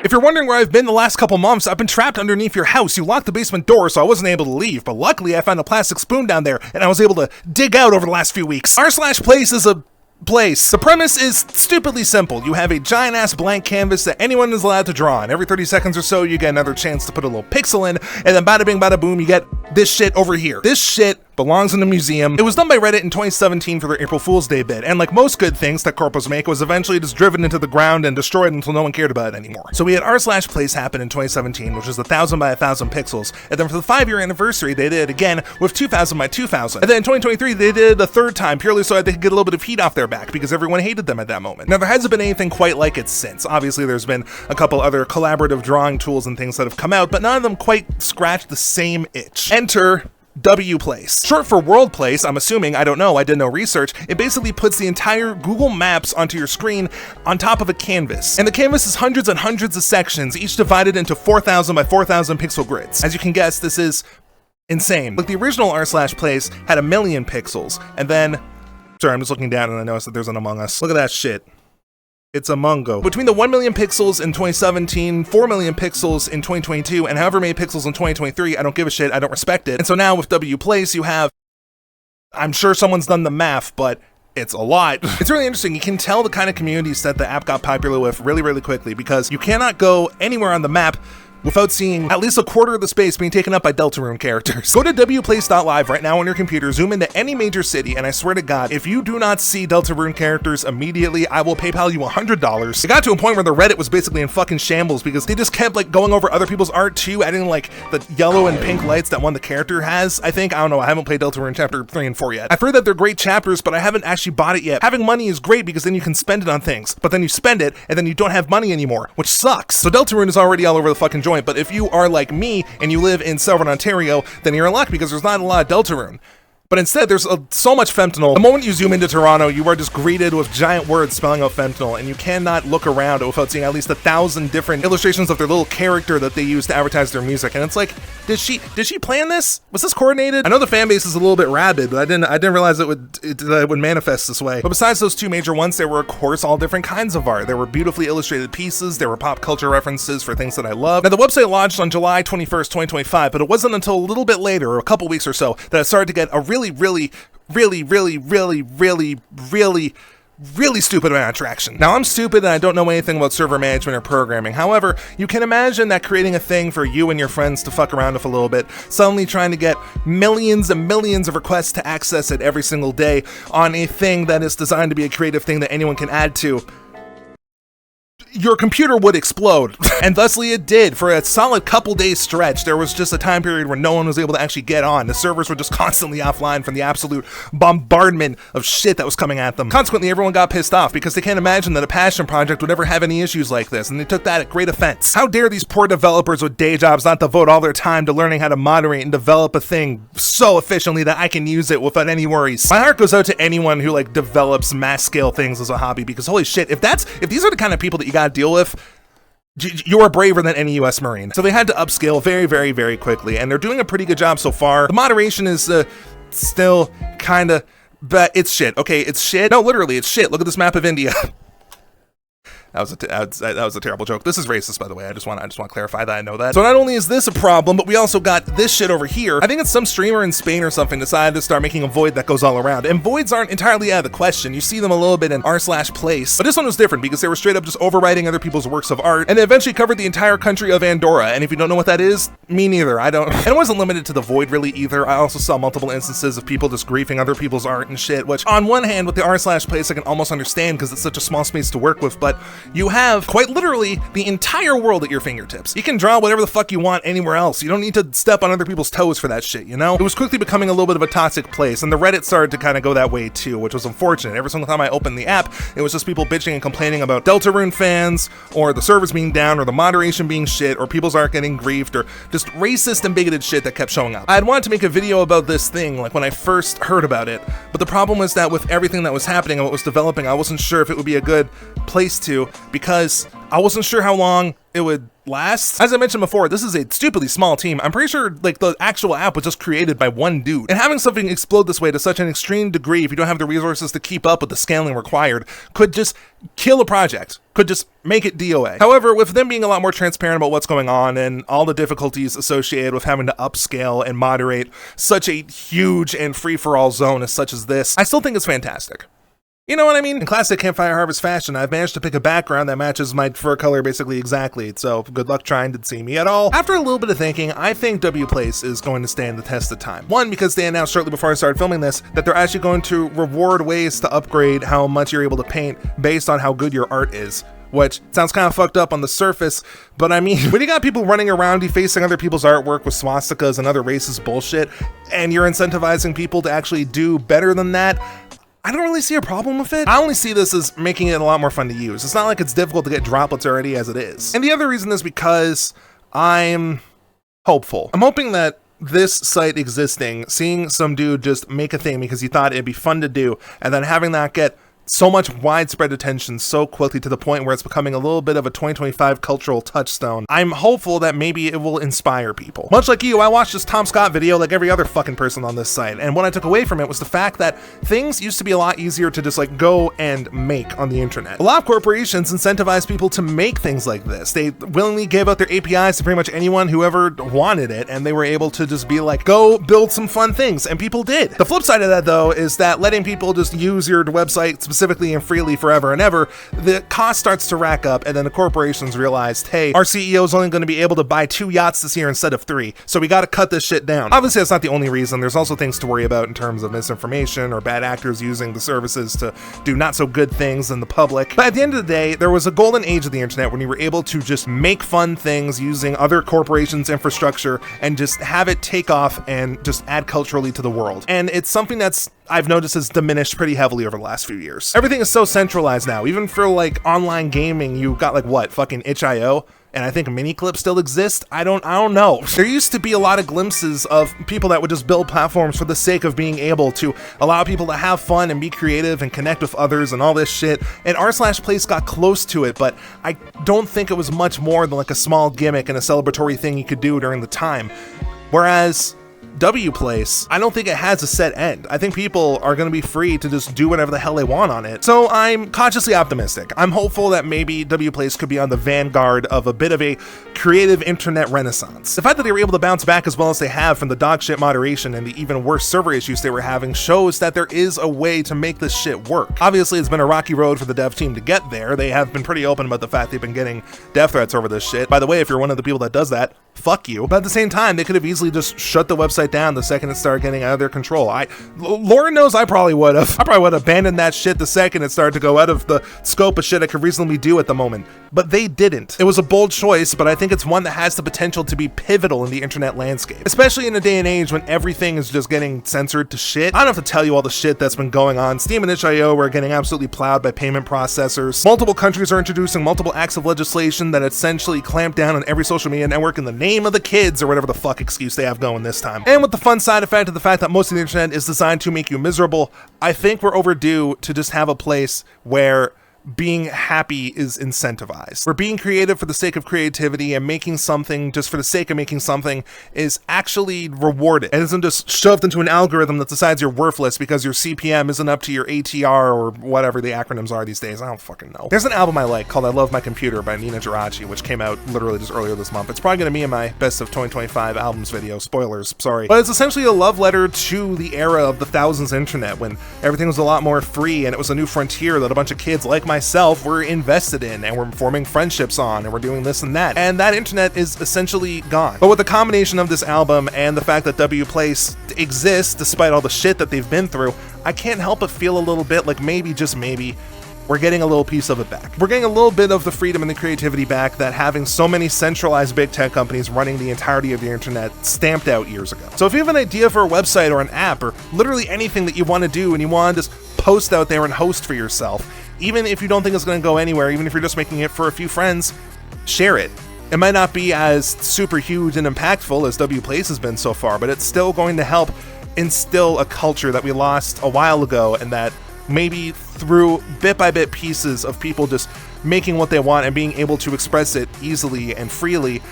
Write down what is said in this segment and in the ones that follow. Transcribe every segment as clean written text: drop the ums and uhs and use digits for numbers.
If you're wondering where I've been the last couple months, I've been trapped underneath your house. You locked the basement door, so I wasn't able to leave, but luckily I found a plastic spoon down there, and I was able to dig out over the last few weeks. r/place is a place. The premise is stupidly simple. You have a giant ass blank canvas that anyone is allowed to draw on. Every 30 seconds or so, you get another chance to put a little pixel in, and then bada bing bada boom, you get this shit over here. This shit belongs in a museum. It was done by Reddit in 2017 for their April Fool's Day bit, and like most good things that corpos make, it was eventually just driven into the ground and destroyed until no one cared about it anymore. So we had r/place happen in 2017, which was 1,000 by 1,000 pixels, and then for the 5-year anniversary, they did it again with 2,000 by 2,000. And then in 2023, they did it a third time, purely so that they could get a little bit of heat off their back, because everyone hated them at that moment. Now, there hasn't been anything quite like it since. Obviously, there's been a couple other collaborative drawing tools and things that have come out, but none of them quite scratched the same itch. Enter wplace. Short for world place, I'm assuming, I don't know, I did no research. It basically puts the entire Google Maps onto your screen on top of a canvas. And the canvas is hundreds and hundreds of sections, each divided into 4,000 by 4,000 pixel grids. As you can guess, this is insane. Like the original r/place had 1,000,000 pixels, and then, sorry, I'm just looking down and I noticed that there's an Among Us. Look at that shit. It's Among Us. Between the 1,000,000 pixels in 2017, 4,000,000 pixels in 2022, and however many pixels in 2023, I don't give a shit, I don't respect it. And so now with wplace, you have, I'm sure someone's done the math, but it's a lot. It's really interesting. You can tell the kind of communities that the app got popular with really, really quickly, because you cannot go anywhere on the map without seeing at least a quarter of the space being taken up by Deltarune characters. Go to wplace.live right now on your computer, zoom into any major city, and I swear to God, if you do not see Deltarune characters immediately, I will PayPal you $100. It got to a point where the Reddit was basically in fucking shambles, because they just kept like going over other people's art too, adding like the yellow and pink lights that one the character has. I think, I don't know, I haven't played Deltarune chapter 3 and 4 yet. I've heard that they're great chapters, but I haven't actually bought it yet. Having money is great because then you can spend it on things, but then you spend it and then you don't have money anymore, which sucks. So Deltarune is already all over the fucking joint, but if you are like me and you live in Southern Ontario, then you're in luck because there's not a lot of Deltarune. But instead, there's so much femtanyl. The moment you zoom into Toronto, you are just greeted with giant words spelling out femtanyl, and you cannot look around without seeing at least 1,000 different illustrations of their little character that they use to advertise their music. And it's like, did she plan this? Was this coordinated? I know the fan base is a little bit rabid, but I didn't realize it would manifest this way. But besides those two major ones, there were of course all different kinds of art. There were beautifully illustrated pieces. There were pop culture references for things that I love. Now the website launched on July 21st, 2025, but it wasn't until a little bit later, or a couple weeks or so, that it started to get a really stupid amount of traction. Now, I'm stupid and I don't know anything about server management or programming. However, you can imagine that creating a thing for you and your friends to fuck around with a little bit, suddenly trying to get millions and millions of requests to access it every single day on a thing that is designed to be a creative thing that anyone can add to, your computer would explode. And thusly it did. For a solid couple days stretch, there was just a time period where no one was able to actually get on. The servers were just constantly offline from the absolute bombardment of shit that was coming at them. Consequently, everyone got pissed off because they can't imagine that a passion project would ever have any issues like this, and they took that at great offense. How dare these poor developers with day jobs not devote all their time to learning how to moderate and develop a thing so efficiently that I can use it without any worries. My heart goes out to anyone who like develops mass scale things as a hobby, because holy shit, if these are the kind of people that you gotta deal with, you are braver than any US Marine. So they had to upscale very, very, very quickly, and they're doing a pretty good job so far. The moderation is still kinda, but it's shit. Okay, it's shit. No, literally, it's shit. Look at this map of India. That was a terrible joke. This is racist, by the way. I just want to clarify that I know that. So not only is this a problem, but we also got this shit over here. I think it's some streamer in Spain or something decided to start making a void that goes all around. And voids aren't entirely out of the question. You see them a little bit in r/place, but this one was different because they were straight up just overwriting other people's works of art, and they eventually covered the entire country of Andorra. And if you don't know what that is, me neither. I don't. And it wasn't limited to the void really either. I also saw multiple instances of people just griefing other people's art and shit, which on one hand with the r/place I can almost understand because it's such a small space to work with, but you have quite literally the entire world at your fingertips. You can draw whatever the fuck you want anywhere else. You don't need to step on other people's toes for that shit, you know? It was quickly becoming a little bit of a toxic place, and the Reddit started to kind of go that way too, which was unfortunate. Every single time I opened the app, it was just people bitching and complaining about Deltarune fans, or the servers being down, or the moderation being shit, or people's art getting griefed, or just racist and bigoted shit that kept showing up. I had wanted to make a video about this thing, like when I first heard about it, but the problem was that with everything that was happening and what was developing, I wasn't sure if it would be a good place to, because I wasn't sure how long it would last. As I mentioned before, this is a stupidly small team. I'm pretty sure like the actual app was just created by one dude. And having something explode this way to such an extreme degree, if you don't have the resources to keep up with the scaling required, could just kill a project, could just make it DOA. However, with them being a lot more transparent about what's going on and all the difficulties associated with having to upscale and moderate such a huge and free-for-all zone as such as this, I still think it's fantastic. You know what I mean? In classic Campfire Harvest fashion, I've managed to pick a background that matches my fur color basically exactly, so good luck trying to see me at all. After a little bit of thinking, I think wplace is going to stand the test of time. One, because they announced shortly before I started filming this that they're actually going to reward ways to upgrade how much you're able to paint based on how good your art is. Which sounds kind of fucked up on the surface, but I mean, when you got people running around defacing other people's artwork with swastikas and other racist bullshit, and you're incentivizing people to actually do better than that, I don't really see a problem with it. I only see this as making it a lot more fun to use. It's not like it's difficult to get droplets already as it is. And the other reason is because I'm hopeful. I'm hoping that this site existing, seeing some dude just make a thing because he thought it'd be fun to do, and then having that get so much widespread attention so quickly to the point where it's becoming a little bit of a 2025 cultural touchstone. I'm hopeful that maybe it will inspire people. Much like you, I watched this Tom Scott video like every other fucking person on this site, and what I took away from it was the fact that things used to be a lot easier to just like go and make on the internet. A lot of corporations incentivize people to make things like this. They willingly gave out their APIs to pretty much anyone who ever wanted it, and they were able to just be like, go build some fun things, and people did. The flip side of that though is that letting people just use your website specifically and freely forever and ever, the cost starts to rack up, and then the corporations realized, hey, our CEO is only going to be able to buy 2 yachts this year instead of 3, so we got to cut this shit down. Obviously, that's not the only reason. There's also things to worry about in terms of misinformation or bad actors using the services to do not so good things in the public. But at the end of the day, there was a golden age of the internet when you were able to just make fun things using other corporations' infrastructure and just have it take off and just add culturally to the world. And it's something that's I've noticed has diminished pretty heavily over the last few years. Everything is so centralized now. Even for like online gaming, you got like what, fucking itch.io? And I think Miniclip still exists. I don't know. There used to be a lot of glimpses of people that would just build platforms for the sake of being able to allow people to have fun and be creative and connect with others and all this shit. And r/place got close to it, but I don't think it was much more than like a small gimmick and a celebratory thing you could do during the time. Whereas wplace, I don't think it has a set end. I think people are going to be free to just do whatever the hell they want on it. So I'm cautiously optimistic. I'm hopeful that maybe wplace could be on the vanguard of a bit of a creative internet renaissance. The fact that they were able to bounce back as well as they have from the dog shit moderation and the even worse server issues they were having shows that there is a way to make this shit work. Obviously, it's been a rocky road for the dev team to get there. They have been pretty open about the fact they've been getting death threats over this shit. By the way, if you're one of the people that does that, fuck you. But at the same time, they could have easily just shut the website down the second it started getting out of their control. Lord knows I probably would have. I probably would have abandoned that shit the second it started to go out of the scope of shit I could reasonably do at the moment. But they didn't. It was a bold choice, but I think it's one that has the potential to be pivotal in the internet landscape. Especially in a day and age when everything is just getting censored to shit. I don't have to tell you all the shit that's been going on. Steam and itch.io are getting absolutely plowed by payment processors. Multiple countries are introducing multiple acts of legislation that essentially clamp down on every social media network in the name of the kids or whatever the fuck excuse they have going this time. And with the fun side effect of the fact that most of the internet is designed to make you miserable, I think we're overdue to just have a place where being happy is incentivized. Where being creative for the sake of creativity and making something just for the sake of making something is actually rewarded. And isn't just shoved into an algorithm that decides you're worthless because your CPM isn't up to your ATR or whatever the acronyms are these days. I don't fucking know. There's an album I like called I Love My Computer by Ninajirachi, which came out literally just earlier this month. It's probably going to be in my best of 2025 albums video. Spoilers, sorry. But it's essentially a love letter to the era of the thousands internet when everything was a lot more free and it was a new frontier that a bunch of kids like myself were invested in and we're forming friendships on and we're doing this and that. And that internet is essentially gone. But with the combination of this album and the fact that wplace exists despite all the shit that they've been through, I can't help but feel a little bit like maybe, just maybe, we're getting a little piece of it back. We're getting a little bit of the freedom and the creativity back that having so many centralized big tech companies running the entirety of the internet stamped out years ago. So if you have an idea for a website or an app or literally anything that you want to do and you want to just post out there and host for yourself, even if you don't think it's going to go anywhere, even if you're just making it for a few friends, share it. It might not be as super huge and impactful as wplace has been so far, but it's still going to help instill a culture that we lost a while ago and that maybe through bit by bit pieces of people just making what they want and being able to express it easily and freely,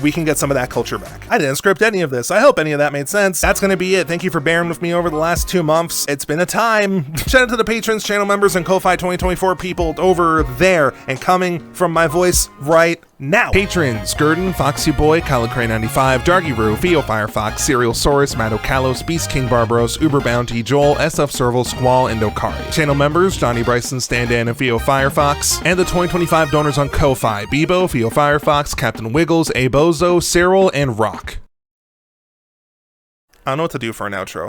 we can get some of that culture back. I didn't script any of this. I hope any of that made sense. That's gonna be it. Thank you for bearing with me over the last 2 months. It's been a time. Shout out to the patrons, channel members, and Ko-Fi 2024 people over there and coming from my voice right now. Patrons: Gurdon, Foxy Boy, Kylecray95, Dargyru, Theo Firefox, Serial Saurus, Mato Kalos, Beast King Barbaros, Uber Bounty, Joel, SF Serval, Squall, and Okari. Channel members: Johnny Bryson, Standan, and Theo Firefox. And the 2025 donors on Ko-Fi: Bebo, Theo Firefox, Captain Wiggles, Abozo, Cyril, and Rock. I don't know what to do for an outro.